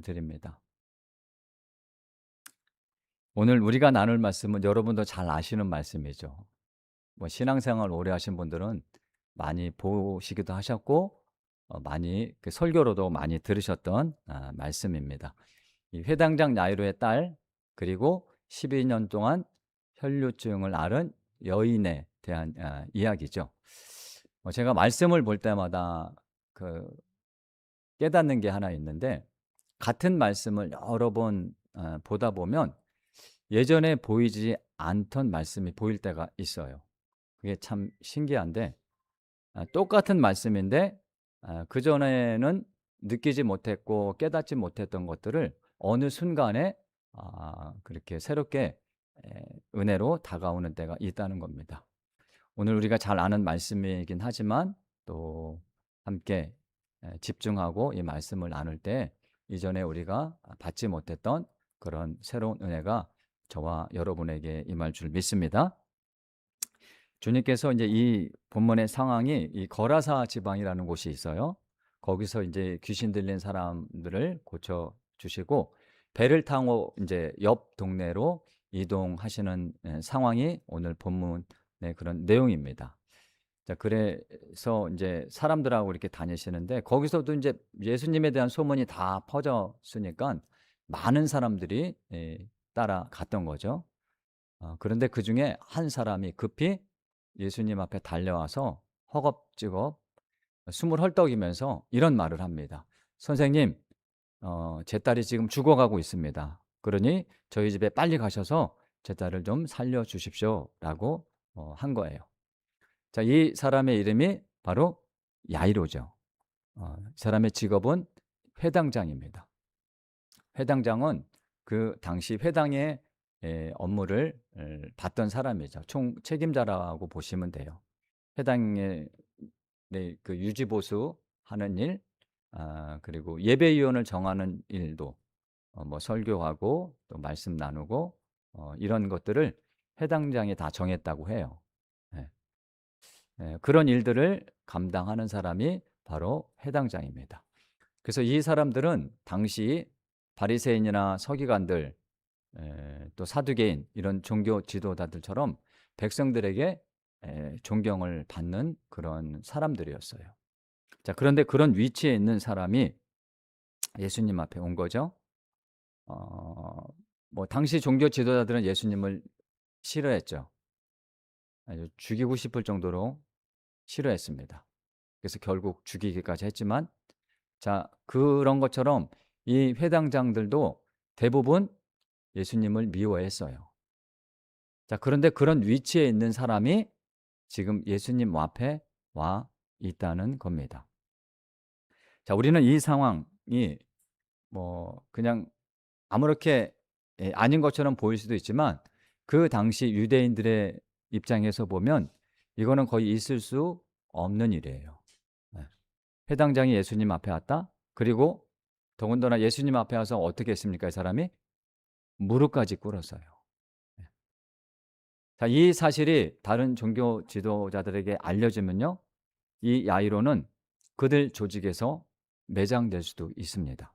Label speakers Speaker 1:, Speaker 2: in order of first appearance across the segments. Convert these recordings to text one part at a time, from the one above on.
Speaker 1: 말씀을 드립니다. 오늘 우리가 나눌 말씀은 여러분도 잘 아시는 말씀이죠. 신앙생활 오래 하신 분들은 많이 보시기도 하셨고 많이 설교로도 많이 들으셨던 말씀입니다. 이 회당장 야이로의 딸, 그리고 12년 동안 혈류증을 앓은 여인에 대한 이야기죠. 제가 말씀을 볼 때마다 그 깨닫는 게 하나 있는데, 같은 말씀을 여러 번 보다 보면 예전에 보이지 않던 말씀이 보일 때가 있어요. 그게 참 신기한데, 똑같은 말씀인데 그전에는 느끼지 못했고 깨닫지 못했던 것들을 어느 순간에 그렇게 새롭게 은혜로 다가오는 때가 있다는 겁니다. 오늘 우리가 잘 아는 말씀이긴 하지만 또 함께 집중하고 이 말씀을 나눌 때 이전에 우리가 받지 못했던 그런 새로운 은혜가 저와 여러분에게 임할 줄 믿습니다. 주님께서 이제 이 본문의 상황이 이 거라사 지방이라는 곳이 있어요. 거기서 이제 귀신 들린 사람들을 고쳐 주시고 배를 타고 이제 옆 동네로 이동하시는 상황이 오늘 본문의 그런 내용입니다. 자, 그래서 이제 사람들하고 이렇게 다니시는데 거기서도 이제 예수님에 대한 소문이 다 퍼졌으니까 많은 사람들이 따라갔던 거죠. 그런데 그중에 한 사람이 급히 예수님 앞에 달려와서 허겁지겁 숨을 헐떡이면서 이런 말을 합니다. 선생님, 제 딸이 지금 죽어가고 있습니다. 그러니 저희 집에 빨리 가셔서 제 딸을 좀 살려주십시오 라고 한 거예요. 자, 이 사람의 이름이 바로 야이로죠. 사람의 직업은 회당장입니다. 회당장은 그 당시 회당의 업무를 받던 사람이죠. 총 책임자라고 보시면 돼요. 회당의 그 유지보수 하는 일, 그리고 예배위원을 정하는 일도 설교하고 또 말씀 나누고 이런 것들을 회당장이 다 정했다고 해요. 예. 그런 일들을 감당하는 사람이 바로 회당장입니다. 그래서 이 사람들은 당시 바리새인이나 서기관들, 또 사두개인 이런 종교 지도자들처럼 백성들에게 존경을 받는 그런 사람들이었어요. 자, 그런데 그런 위치에 있는 사람이 예수님 앞에 온 거죠. 당시 종교 지도자들은 예수님을 싫어했죠. 아주 죽이고 싶을 정도로 싫어했습니다. 그래서 결국 죽이기까지 했지만, 자, 그런 것처럼 이 회당장들도 대부분 예수님을 미워했어요. 자, 그런데 그런 위치에 있는 사람이 지금 예수님 앞에 와 있다는 겁니다. 자, 우리는 이 상황이 그냥 아무렇게 아닌 것처럼 보일 수도 있지만 그 당시 유대인들의 입장에서 보면 이거는 거의 있을 수 없는 일이에요. 네. 회당장이 예수님 앞에 왔다. 그리고 더군다나 예수님 앞에 와서 어떻게 했습니까? 이 사람이 무릎까지 꿇었어요. 네. 자, 이 사실이 다른 종교 지도자들에게 알려지면요, 이 야이로는 그들 조직에서 매장될 수도 있습니다.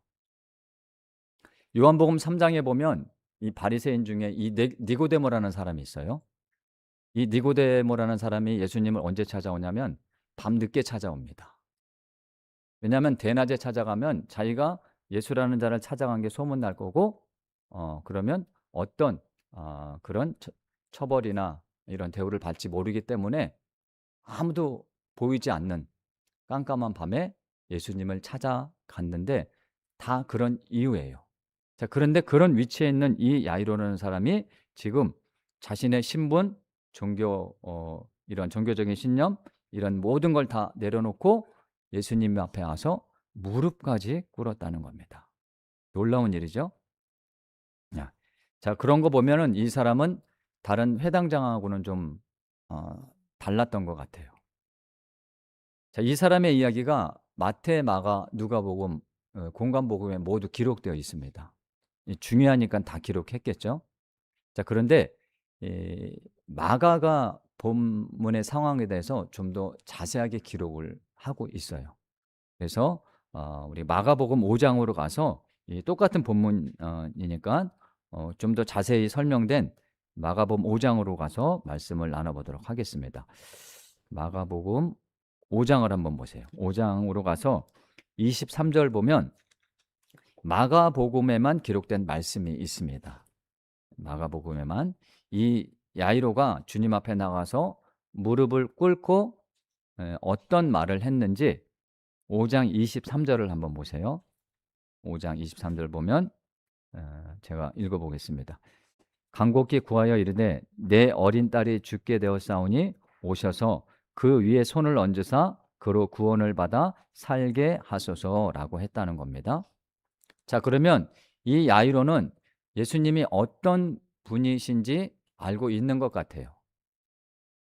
Speaker 1: 요한복음 3장에 보면 이 바리새인 중에 이 니고데모라는 사람이 있어요. 이 니고데모라는 사람이 예수님을 언제 찾아오냐면 밤늦게 찾아옵니다. 왜냐하면 대낮에 찾아가면 자기가 예수라는 자를 찾아간 게 소문날 거고 그러면 어떤 그런 처벌이나 이런 대우를 받지 모르기 때문에 아무도 보이지 않는 깜깜한 밤에 예수님을 찾아갔는데 다 그런 이유예요. 자, 그런데 그런 위치에 있는 이 야이로라는 사람이 지금 자신의 신분, 종교, 이런 종교적인 신념, 이런 모든 걸 다 내려놓고 예수님 앞에 와서 무릎까지 꿇었다는 겁니다. 놀라운 일이죠. 자, 그런 거 보면은 이 사람은 다른 회당장하고는 좀 달랐던 것 같아요. 자, 이 사람의 이야기가 마태, 마가, 누가복음, 공관복음에 모두 기록되어 있습니다. 중요하니까 다 기록했겠죠. 자, 그런데 마가가 본문의 상황에 대해서 좀 더 자세하게 기록을 하고 있어요. 그래서 우리 마가복음 5장으로 가서 이 똑같은 본문 이니까 좀 더 자세히 설명된 마가복음 5장으로 가서 말씀을 나눠 보도록 하겠습니다. 마가복음 5장을 한번 보세요. 5장으로 가서 23절 보면 마가복음에만 기록된 말씀이 있습니다. 마가복음에만 이 야이로가 주님 앞에 나가서 무릎을 꿇고 어떤 말을 했는지 5장 23절을 한번 보세요. 5장 23절 보면 제가 읽어보겠습니다. 간곡히 구하여 이르되 내 어린 딸이 죽게 되었사오니 오셔서 그 위에 손을 얹으사 그로 구원을 받아 살게 하소서라고 했다는 겁니다. 자, 그러면 이 야이로는 예수님이 어떤 분이신지 알고 있는 것 같아요.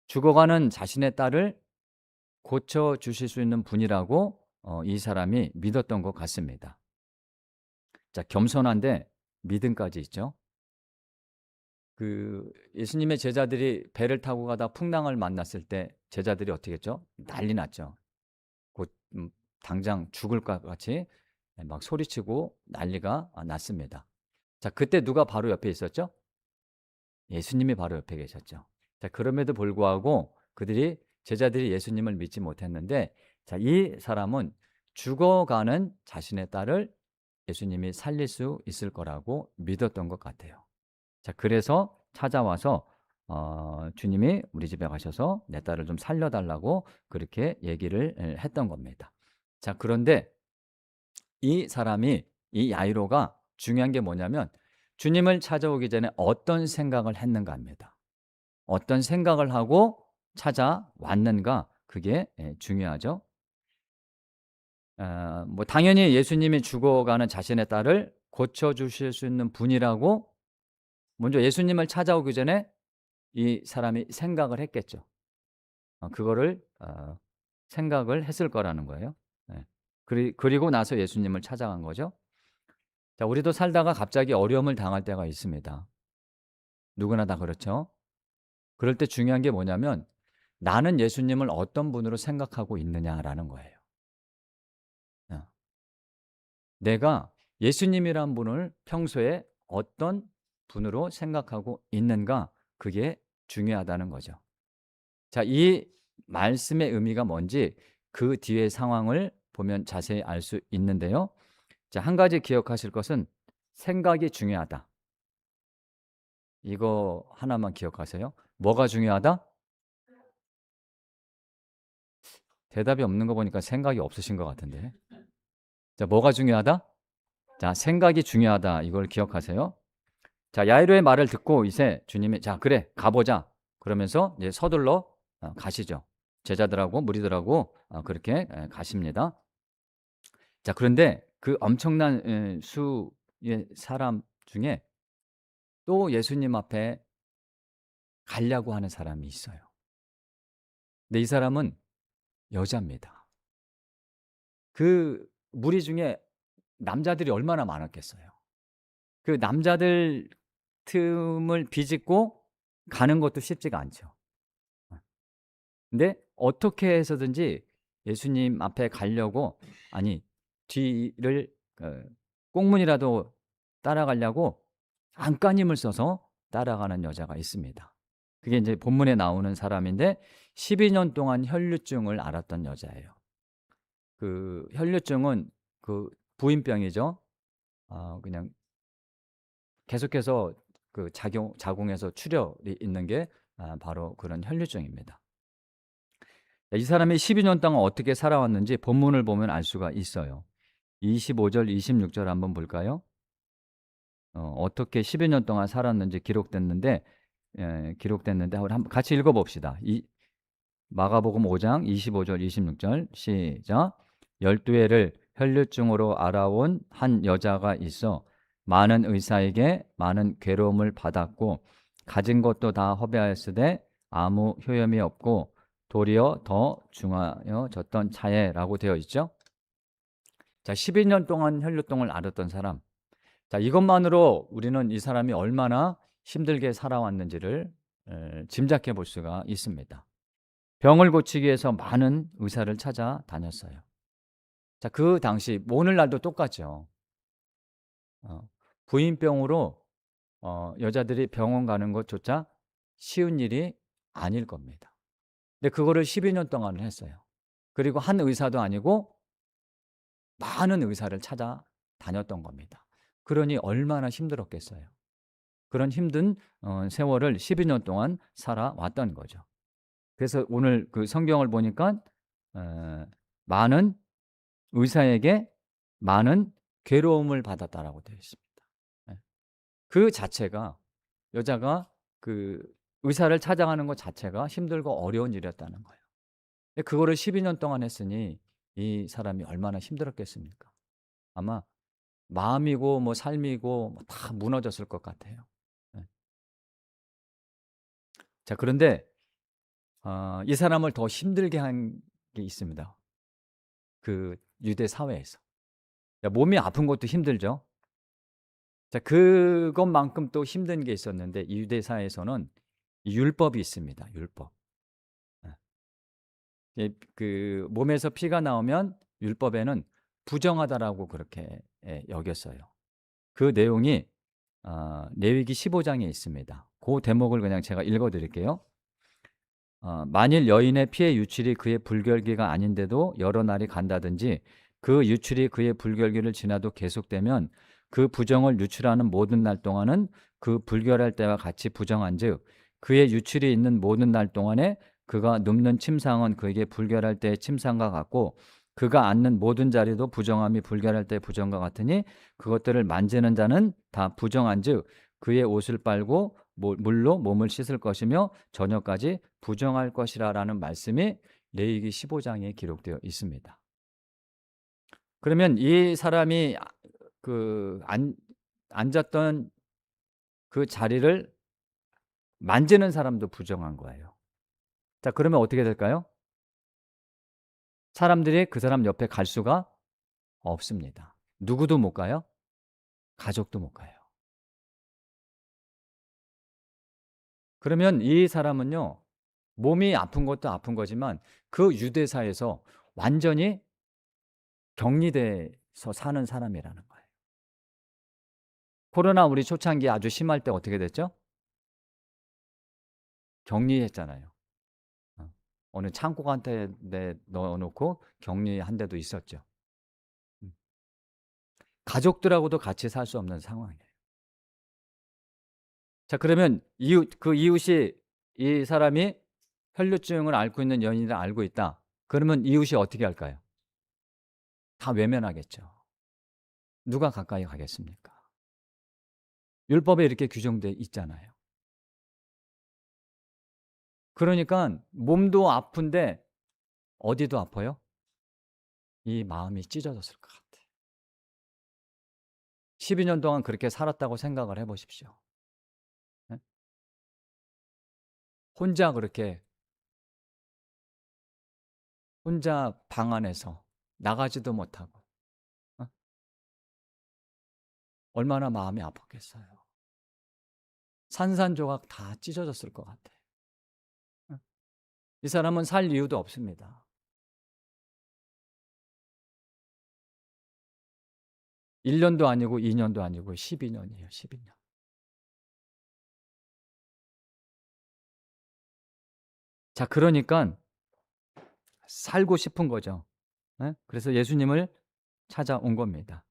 Speaker 1: 죽어가는 자신의 딸을 고쳐 주실 수 있는 분이라고 이 사람이 믿었던 것 같습니다. 자, 겸손한데 믿음까지 있죠. 그 예수님의 제자들이 배를 타고 가다 풍랑을 만났을 때 제자들이 어떻게 했죠? 난리 났죠. 곧 당장 죽을 것 같이 막 소리치고 난리가 났습니다. 자, 그때 누가 바로 옆에 있었죠? 예수님이 바로 옆에 계셨죠. 자, 그럼에도 불구하고 제자들이 예수님을 믿지 못했는데, 자, 이 사람은 죽어가는 자신의 딸을 예수님이 살릴 수 있을 거라고 믿었던 것 같아요. 자, 그래서 찾아와서 주님이 우리 집에 가셔서 내 딸을 좀 살려달라고 그렇게 얘기를 했던 겁니다. 자, 그런데 이 야이로가 중요한 게 뭐냐면 주님을 찾아오기 전에 어떤 생각을 했는가 합니다. 어떤 생각을 하고 찾아왔는가, 그게 중요하죠. 뭐 당연히 예수님이 죽어가는 자신의 딸을 고쳐주실 수 있는 분이라고 먼저 예수님을 찾아오기 전에 이 사람이 생각을 했겠죠. 그거를 생각을 했을 거라는 거예요. 네. 그리고 나서 예수님을 찾아간 거죠. 자, 우리도 살다가 갑자기 어려움을 당할 때가 있습니다. 누구나 다 그렇죠. 그럴 때 중요한 게 뭐냐면 나는 예수님을 어떤 분으로 생각하고 있느냐라는 거예요. 내가 예수님이란 분을 평소에 어떤 분으로 생각하고 있는가, 그게 중요하다는 거죠. 자, 이 말씀의 의미가 뭔지 그 뒤의 상황을 보면 자세히 알 수 있는데요. 자, 한 가지 기억하실 것은 생각이 중요하다. 이거 하나만 기억하세요. 뭐가 중요하다? 대답이 없는 거 보니까 생각이 없으신 것 같은데. 자, 뭐가 중요하다? 자, 생각이 중요하다. 이걸 기억하세요. 자, 야이로의 말을 듣고 이제 주님이 자, 그래, 가보자. 그러면서 이제 서둘러 가시죠. 제자들하고 무리들하고 그렇게 가십니다. 자, 그런데 그 엄청난 수의 사람 중에 또 예수님 앞에 가려고 하는 사람이 있어요. 근데 이 사람은 여자입니다. 그 무리 중에 남자들이 얼마나 많았겠어요. 그 남자들 틈을 비집고 가는 것도 쉽지가 않죠. 근데 어떻게 해서든지 예수님 앞에 가려고, 아니, 뒤를 꽁문이라도 따라가려고 안간힘을 써서 따라가는 여자가 있습니다. 그게 이제 본문에 나오는 사람인데 12년 동안 혈류증을 앓았던 여자예요. 그 혈류증은 그 부인병이죠. 그냥 계속해서 그 자궁에서 출혈이 있는 게 바로 그런 혈류증입니다. 이 사람이 12년 동안 어떻게 살아왔는지 본문을 보면 알 수가 있어요. 25절, 26절 한번 볼까요? 어떻게 12년 동안 살았는지 기록됐는데 우리 한번 같이 읽어봅시다. 마가복음 5장 25절, 26절 시작. 12회를 혈류증으로 알아온 한 여자가 있어 많은 의사에게 많은 괴로움을 받았고 가진 것도 다 허비하였으되 아무 효염이 없고 도리어 더 중하여졌던 차에라고 되어 있죠. 자, 12년 동안 혈류증을 앓았던 사람. 자, 이것만으로 우리는 이 사람이 얼마나 힘들게 살아왔는지를 짐작해 볼 수가 있습니다. 병을 고치기 위해서 많은 의사를 찾아다녔어요. 자, 그 당시 오늘날도 똑같죠. 부인병으로 여자들이 병원 가는 것조차 쉬운 일이 아닐 겁니다. 근데 그거를 12년 동안 했어요. 그리고 한 의사도 아니고 많은 의사를 찾아다녔던 겁니다. 그러니 얼마나 힘들었겠어요. 그런 힘든 세월을 12년 동안 살아왔던 거죠. 그래서 오늘 그 성경을 보니까 많은 의사에게 많은 괴로움을 받았다라고 되어 있습니다. 예. 그 자체가 여자가 그 의사를 찾아가는 것 자체가 힘들고 어려운 일이었다는 거예요. 근데 그거를 12년 동안 했으니 이 사람이 얼마나 힘들었겠습니까? 아마 마음이고 뭐 삶이고 뭐 다 무너졌을 것 같아요. 예. 자, 그런데 이 사람을 더 힘들게 한 게 있습니다. 그 유대 사회에서. 몸이 아픈 것도 힘들죠. 자, 그것만큼 또 힘든 게 있었는데 이 유대 사회에서는 율법이 있습니다. 율법. 그 몸에서 피가 나오면 율법에는 부정하다라고 그렇게 여겼어요. 그 내용이 레위기 15장에 있습니다. 그 대목을 그냥 제가 읽어 드릴게요. 만일 여인의 피의 유출이 그의 불결기가 아닌데도 여러 날이 간다든지 그 유출이 그의 불결기를 지나도 계속되면 그 부정을 유출하는 모든 날 동안은 그 불결할 때와 같이 부정한즉 그의 유출이 있는 모든 날 동안에 그가 눕는 침상은 그에게 불결할 때의 침상과 같고 그가 앉는 모든 자리도 부정함이 불결할 때의 부정과 같으니 그것들을 만지는 자는 다 부정한즉 그의 옷을 빨고 물로 몸을 씻을 것이며 저녁까지 부정할 것이라라는 말씀이 레위기 15장에 기록되어 있습니다. 그러면 이 사람이 앉았던 그 자리를 만지는 사람도 부정한 거예요. 자, 그러면 어떻게 될까요? 사람들이 그 사람 옆에 갈 수가 없습니다. 누구도 못 가요? 가족도 못 가요. 그러면 이 사람은요, 몸이 아픈 것도 아픈 거지만 그 유대사에서 완전히 격리돼서 사는 사람이라는 거예요. 코로나 우리 초창기 아주 심할 때 어떻게 됐죠? 격리했잖아요. 어느 창고 같은 데 넣어놓고 격리한 데도 있었죠. 음. 가족들하고도 같이 살 수 없는 상황이에요. 자, 그러면 그 이웃이 이 사람이 혈류증을 앓고 있는 연인을 알고 있다. 그러면 이웃이 어떻게 할까요? 다 외면하겠죠. 누가 가까이 가겠습니까? 율법에 이렇게 규정돼 있잖아요. 그러니까 몸도 아픈데 어디도 아파요? 이 마음이 찢어졌을 것 같아요. 12년 동안 그렇게 살았다고 생각을 해 보십시오. 네? 혼자 그렇게 혼자 방 안에서 나가지도 못하고 어? 얼마나 마음이 아팠겠어요. 산산조각 다 찢어졌을 것 같아요. 어? 이 사람은 살 이유도 없습니다. 1년도 아니고 2년도 아니고 12년이에요. 12년. 자, 그러니까 살고 싶은 거죠. 예? 그래서 예수님을 찾아온 겁니다.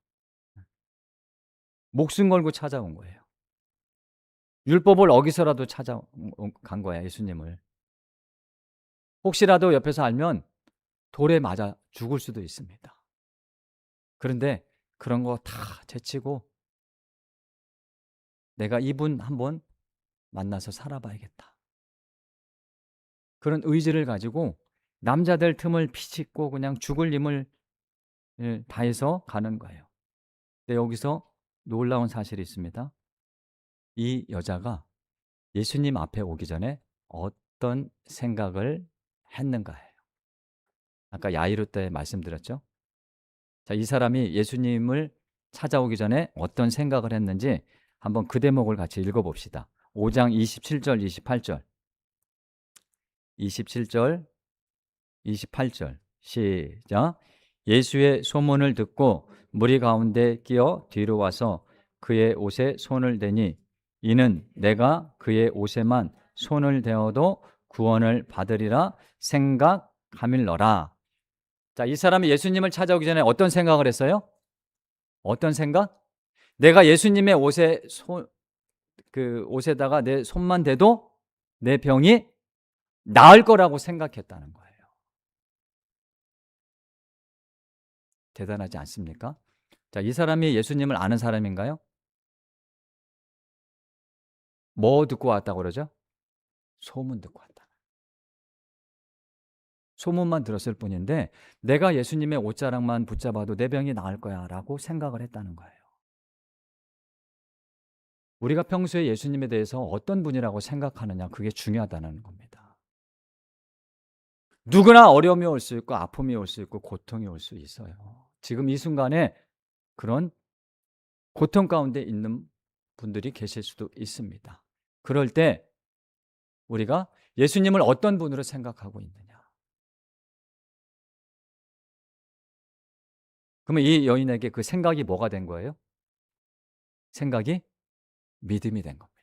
Speaker 1: 목숨 걸고 찾아온 거예요. 율법을 어기서라도 찾아간 거야, 예수님을. 혹시라도 옆에서 알면 돌에 맞아 죽을 수도 있습니다. 그런데 그런 거 다 제치고 내가 이분 한번 만나서 살아봐야겠다. 그런 의지를 가지고 남자들 틈을 피짓고 그냥 죽을 힘을 다해서 가는 거예요. 근데 여기서 놀라운 사실이 있습니다. 이 여자가 예수님 앞에 오기 전에 어떤 생각을 했는가예요. 아까 야이로 때 말씀드렸죠. 자, 이 사람이 예수님을 찾아오기 전에 어떤 생각을 했는지 한번 그 대목을 같이 읽어봅시다. 5장 27절 28절 27절 28절 시작. 예수의 소문을 듣고 무리 가운데 끼어 뒤로 와서 그의 옷에 손을 대니 이는 내가 그의 옷에만 손을 대어도 구원을 받으리라 생각함일러라. 자, 이 사람이 예수님을 찾아오기 전에 어떤 생각을 했어요? 어떤 생각? 내가 예수님의 옷에다가 내 손만 대도 내 병이 나을 거라고 생각했다는 거예요. 대단하지 않습니까? 자, 이 사람이 예수님을 아는 사람인가요? 뭐 듣고 왔다고 그러죠? 소문 듣고 왔다. 소문만 들었을 뿐인데 내가 예수님의 옷자락만 붙잡아도 내 병이 나을 거야 라고 생각을 했다는 거예요. 우리가 평소에 예수님에 대해서 어떤 분이라고 생각하느냐, 그게 중요하다는 겁니다. 누구나 어려움이 올 수 있고 아픔이 올 수 있고 고통이 올 수 있어요. 지금 이 순간에 그런 고통 가운데 있는 분들이 계실 수도 있습니다. 그럴 때 우리가 예수님을 어떤 분으로 생각하고 있느냐. 그러면 이 여인에게 그 생각이 뭐가 된 거예요? 생각이 믿음이 된 겁니다.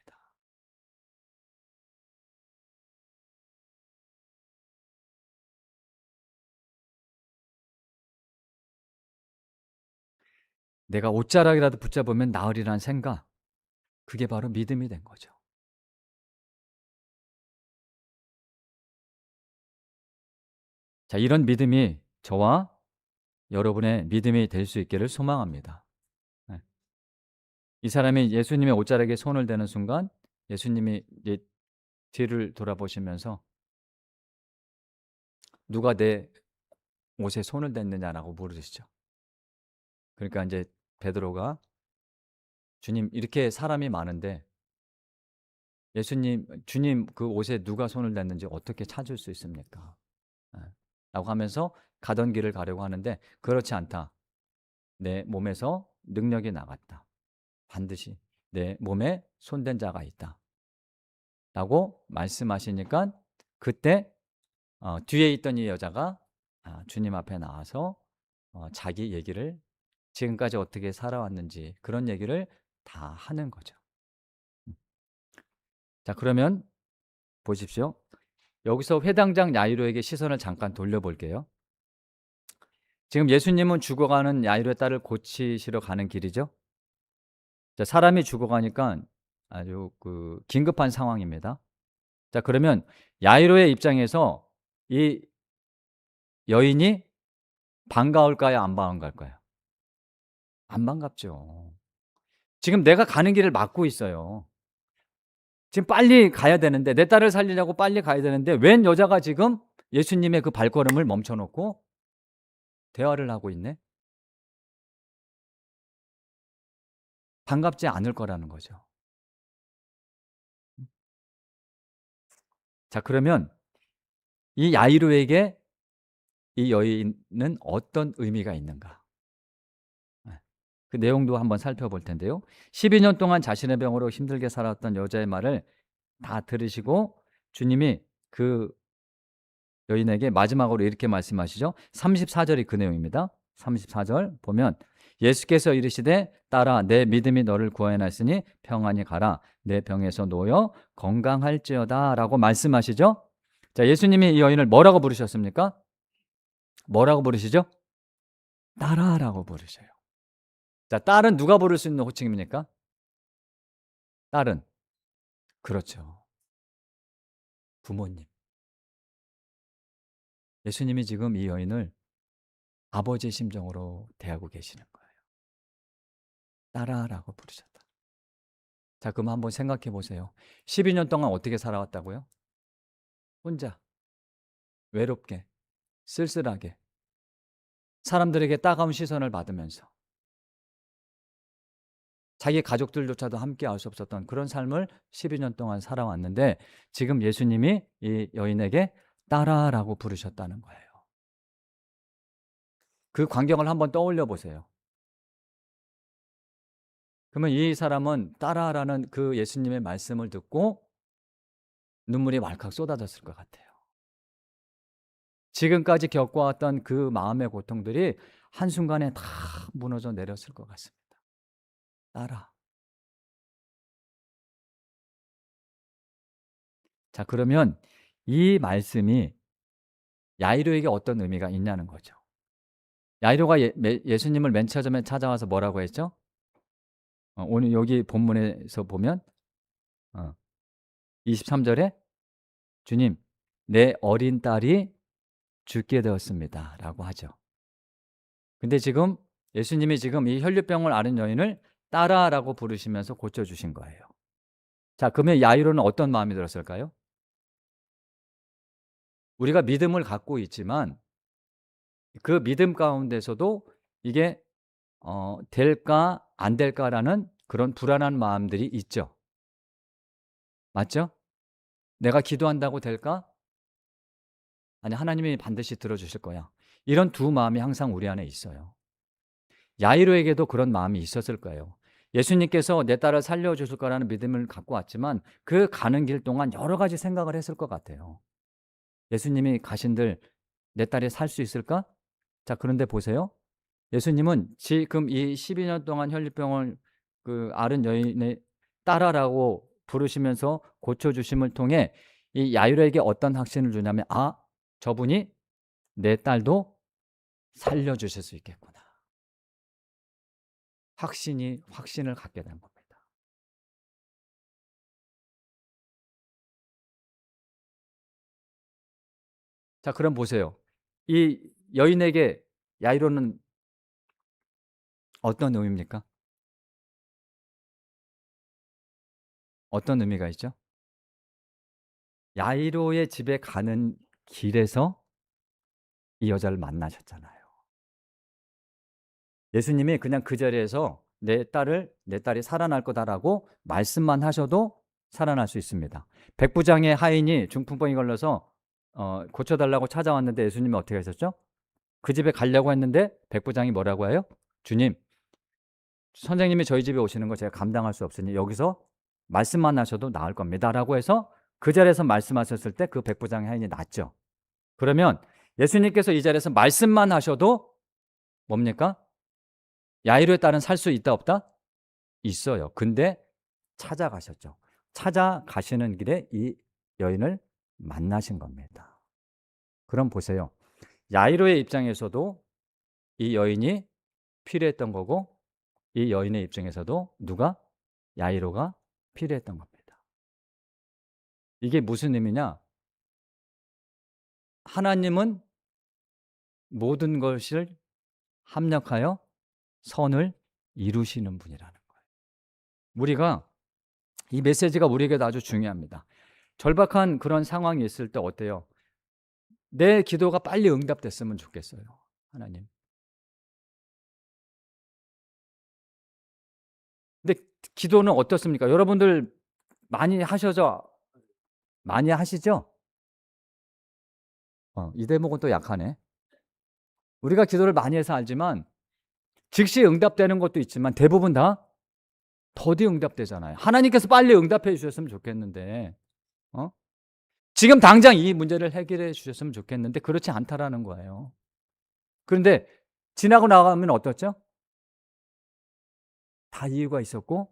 Speaker 1: 내가 옷자락이라도 붙잡으면 나으리라는 생각, 그게 바로 믿음이 된 거죠. 자, 이런 믿음이 저와 여러분의 믿음이 될 수 있기를 소망합니다. 네. 이 사람이 예수님의 옷자락에 손을 대는 순간 예수님이 이제 뒤를 돌아보시면서 누가 내 옷에 손을 댔느냐라고 물으시죠. 그러니까 이제 베드로가 주님, 이렇게 사람이 많은데 주님 그 옷에 누가 손을 댔는지 어떻게 찾을 수 있습니까? 예. 라고 하면서 가던 길을 가려고 하는데 그렇지 않다. 내 몸에서 능력이 나갔다. 반드시 내 몸에 손댄 자가 있다. 라고 말씀하시니까 그때 뒤에 있던 이 여자가 주님 앞에 나와서 자기 얘기를 지금까지 어떻게 살아왔는지 그런 얘기를 다 하는 거죠. 자, 그러면 보십시오. 여기서 회당장 야이로에게 시선을 잠깐 돌려볼게요. 지금 예수님은 죽어가는 야이로의 딸을 고치시러 가는 길이죠. 자, 사람이 죽어가니까 아주 긴급한 상황입니다. 자, 그러면 야이로의 입장에서 이 여인이 반가울까요? 안 반가울까요? 안 반갑죠. 지금 내가 가는 길을 막고 있어요. 지금 빨리 가야 되는데, 내 딸을 살리려고 빨리 가야 되는데 웬 여자가 지금 예수님의 그 발걸음을 멈춰놓고 대화를 하고 있네? 반갑지 않을 거라는 거죠. 자, 그러면 이 야이로에게 이 여인은 어떤 의미가 있는가? 그 내용도 한번 살펴볼 텐데요. 12년 동안 자신의 병으로 힘들게 살았던 여자의 말을 다 들으시고 주님이 그 여인에게 마지막으로 이렇게 말씀하시죠. 34절이 그 내용입니다. 34절 보면 예수께서 이르시되 딸아 내 믿음이 너를 구원하였으니 평안히 가라 내 병에서 놓여 건강할지어다 라고 말씀하시죠. 자, 예수님이 이 여인을 뭐라고 부르셨습니까? 뭐라고 부르시죠? 딸아라고 부르셔요. 자, 딸은 누가 부를 수 있는 호칭입니까? 딸은 그렇죠. 부모님. 예수님이 지금 이 여인을 아버지의 심정으로 대하고 계시는 거예요. 딸아라고 부르셨다. 자, 그럼 한번 생각해 보세요. 12년 동안 어떻게 살아왔다고요? 혼자, 외롭게, 쓸쓸하게, 사람들에게 따가운 시선을 받으면서 자기 가족들조차도 함께 할 수 없었던 그런 삶을 12년 동안 살아왔는데 지금 예수님이 이 여인에게 딸아라고 부르셨다는 거예요. 그 광경을 한번 떠올려 보세요. 그러면 이 사람은 딸아라는 그 예수님의 말씀을 듣고 눈물이 왈칵 쏟아졌을 것 같아요. 지금까지 겪어왔던 그 마음의 고통들이 한순간에 다 무너져 내렸을 것 같습니다. 딸아. 자, 그러면 이 말씀이 야이로에게 어떤 의미가 있냐는 거죠. 야이로가 예수님을 맨 처음에 찾아와서 뭐라고 했죠? 오늘 여기 본문에서 보면 23절에 주님, 내 어린 딸이 죽게 되었습니다 라고 하죠. 근데 지금 예수님이 지금 이 혈류병을 앓은 여인을 딸아라고 부르시면서 고쳐주신 거예요. 자, 그러면 야이로는 어떤 마음이 들었을까요? 우리가 믿음을 갖고 있지만 그 믿음 가운데서도 이게 될까 안 될까라는 그런 불안한 마음들이 있죠. 맞죠? 내가 기도한다고 될까? 아니, 하나님이 반드시 들어주실 거야. 이런 두 마음이 항상 우리 안에 있어요. 야이로에게도 그런 마음이 있었을 거예요. 예수님께서 내 딸을 살려주실 거라는 믿음을 갖고 왔지만 그 가는 길 동안 여러 가지 생각을 했을 것 같아요. 예수님이 가신들 내 딸이 살 수 있을까? 자, 그런데 보세요. 예수님은 지금 이 12년 동안 혈류병을 앓은 여인의 딸아라고 부르시면서 고쳐주심을 통해 이 야이로에게 어떤 확신을 주냐면, 저분이 내 딸도 살려주실 수 있겠구나. 확신을 갖게 된 겁니다. 자, 그럼 보세요. 이 여인에게 야이로는 어떤 의미입니까? 어떤 의미가 있죠? 야이로의 집에 가는 길에서 이 여자를 만나셨잖아요. 예수님이 그냥 그 자리에서 내 딸이 살아날 거다라고 말씀만 하셔도 살아날 수 있습니다. 백부장의 하인이 중풍병이 걸려서 고쳐달라고 찾아왔는데 예수님이 어떻게 하셨죠? 그 집에 가려고 했는데 백부장이 뭐라고 해요? 주님, 선생님이 저희 집에 오시는 거 제가 감당할 수 없으니 여기서 말씀만 하셔도 나을 겁니다 라고 해서 그 자리에서 말씀하셨을 때 그 백부장의 하인이 낫죠. 그러면 예수님께서 이 자리에서 말씀만 하셔도 뭡니까? 야이로의 딸은 살 수 있다 없다? 있어요. 근데 찾아가셨죠. 찾아가시는 길에 이 여인을 만나신 겁니다. 그럼 보세요. 야이로의 입장에서도 이 여인이 필요했던 거고 이 여인의 입장에서도 누가? 야이로가 필요했던 겁니다. 이게 무슨 의미냐? 하나님은 모든 것을 합력하여 선을 이루시는 분이라는 거예요. 우리가 이 메시지가 우리에게도 아주 중요합니다. 절박한 그런 상황이 있을 때 어때요? 내 기도가 빨리 응답됐으면 좋겠어요. 하나님. 근데 기도는 어떻습니까? 여러분들 많이 많이 하시죠? 이 대목은 또 약하네. 우리가 기도를 많이 해서 알지만 즉시 응답되는 것도 있지만 대부분 다 더디 응답되잖아요. 하나님께서 빨리 응답해 주셨으면 좋겠는데 지금 당장 이 문제를 해결해 주셨으면 좋겠는데 그렇지 않다라는 거예요. 그런데 지나고 나가면 어떻죠? 다 이유가 있었고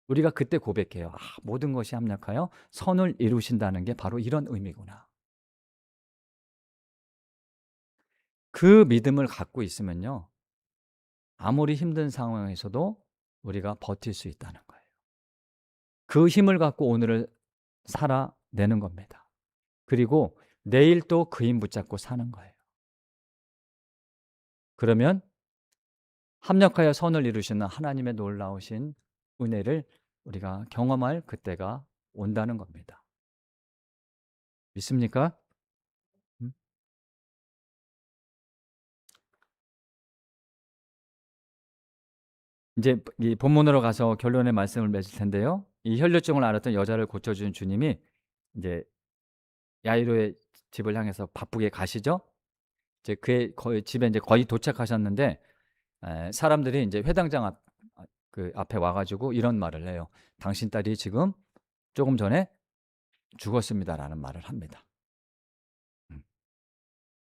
Speaker 1: 우리가 그때 고백해요. 모든 것이 합력하여 선을 이루신다는 게 바로 이런 의미구나. 그 믿음을 갖고 있으면요. 아무리 힘든 상황에서도 우리가 버틸 수 있다는 거예요. 그 힘을 갖고 오늘을 살아내는 겁니다. 그리고 내일 또 그 힘 붙잡고 사는 거예요. 그러면 합력하여 선을 이루시는 하나님의 놀라우신 은혜를 우리가 경험할 그때가 온다는 겁니다. 믿습니까? 음? 이제 이 본문으로 가서 결론의 말씀을 맺을 텐데요. 이 혈류증을 앓았던 여자를 고쳐준 주님이 이제 야이로의 집을 향해서 바쁘게 가시죠. 이제 그의 집에 이제 거의 도착하셨는데 사람들이 이제 회당장 앞에 와가지고 이런 말을 해요. 당신 딸이 지금 조금 전에 죽었습니다라는 말을 합니다.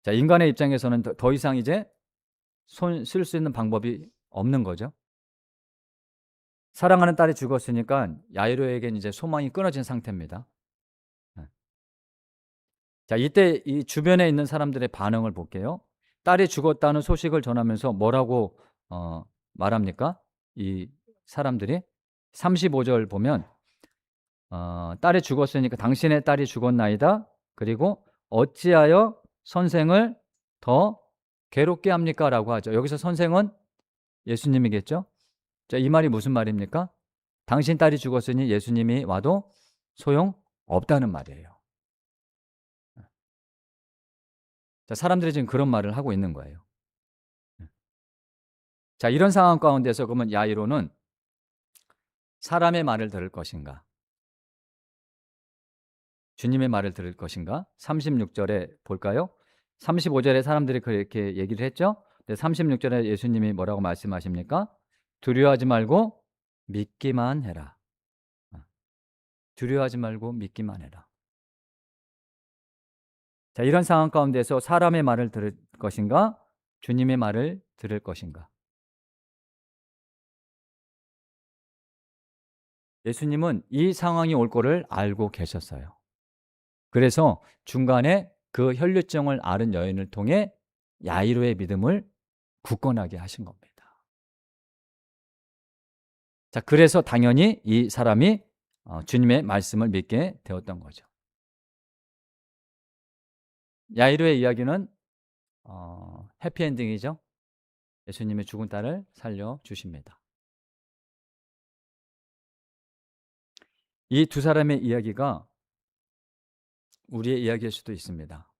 Speaker 1: 자, 인간의 입장에서는 더 이상 이제 손 쓸 수 있는 방법이 없는 거죠. 사랑하는 딸이 죽었으니까 야이로에겐 이제 소망이 끊어진 상태입니다. 자, 이때 이 주변에 있는 사람들의 반응을 볼게요. 딸이 죽었다는 소식을 전하면서 뭐라고 말합니까? 이 사람들이 35절 보면 딸이 죽었으니까 당신의 딸이 죽었나이다. 그리고 어찌하여 선생을 더 괴롭게 합니까? 라고 하죠. 여기서 선생은 예수님이겠죠. 자, 이 말이 무슨 말입니까? 당신 딸이 죽었으니 예수님이 와도 소용 없다는 말이에요. 자, 사람들이 지금 그런 말을 하고 있는 거예요. 자, 이런 상황 가운데서 그러면 야이로는 사람의 말을 들을 것인가? 주님의 말을 들을 것인가? 36절에 볼까요? 35절에 사람들이 그렇게 얘기를 했죠. 근데 36절에 예수님이 뭐라고 말씀하십니까? 두려워하지 말고 믿기만 해라. 두려워하지 말고 믿기만 해라. 자, 이런 상황 가운데서 사람의 말을 들을 것인가? 주님의 말을 들을 것인가? 예수님은 이 상황이 올 거를 알고 계셨어요. 그래서 중간에 그 혈류증을 앓은 여인을 통해 야이로의 믿음을 굳건하게 하신 겁니다. 자, 그래서 당연히 이 사람이 주님의 말씀을 믿게 되었던 거죠. 야이로의 이야기는 해피엔딩이죠. 예수님의 죽은 딸을 살려주십니다. 이 두 사람의 이야기가 우리의 이야기일 수도 있습니다.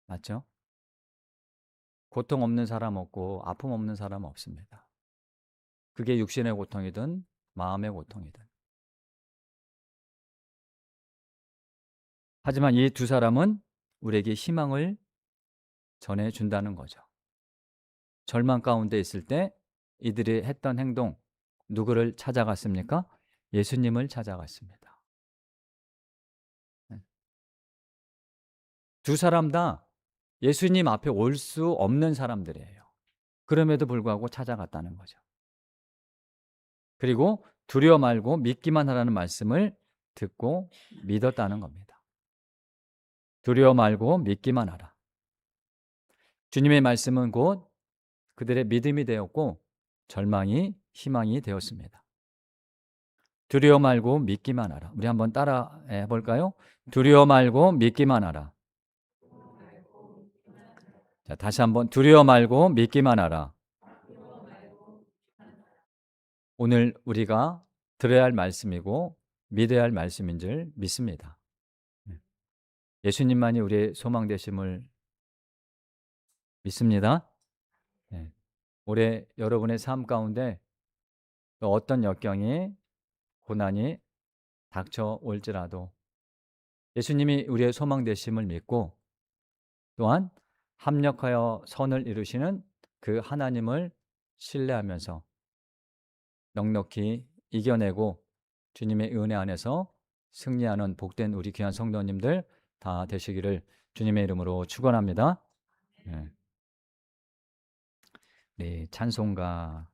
Speaker 1: 맞죠? 고통 없는 사람 없고 아픔 없는 사람 없습니다. 그게 육신의 고통이든 마음의 고통이든. 하지만 이 두 사람은 우리에게 희망을 전해준다는 거죠. 절망 가운데 있을 때 이들이 했던 행동, 누구를 찾아갔습니까? 예수님을 찾아갔습니다. 두 사람 다 예수님 앞에 올 수 없는 사람들이에요. 그럼에도 불구하고 찾아갔다는 거죠. 그리고 두려워 말고 믿기만 하라는 말씀을 듣고 믿었다는 겁니다. 두려워 말고 믿기만 하라. 주님의 말씀은 곧 그들의 믿음이 되었고 절망이 희망이 되었습니다. 두려워 말고 믿기만 하라. 우리 한번 따라 해볼까요? 두려워 말고 믿기만 하라. 자, 다시 한번 두려워 말고 믿기만 하라. 오늘 우리가 들어야 할 말씀이고 믿어야 할 말씀인 줄 믿습니다. 예수님만이 우리의 소망 되심을 믿습니다. 네. 올해 여러분의 삶 가운데 또 어떤 역경이 고난이 닥쳐올지라도 예수님이 우리의 소망 되심을 믿고 또한 합력하여 선을 이루시는 그 하나님을 신뢰하면서 넉넉히 이겨내고 주님의 은혜 안에서 승리하는 복된 우리 귀한 성도님들 다 되시기를 주님의 이름으로 축원합니다. 네. 네, 찬송가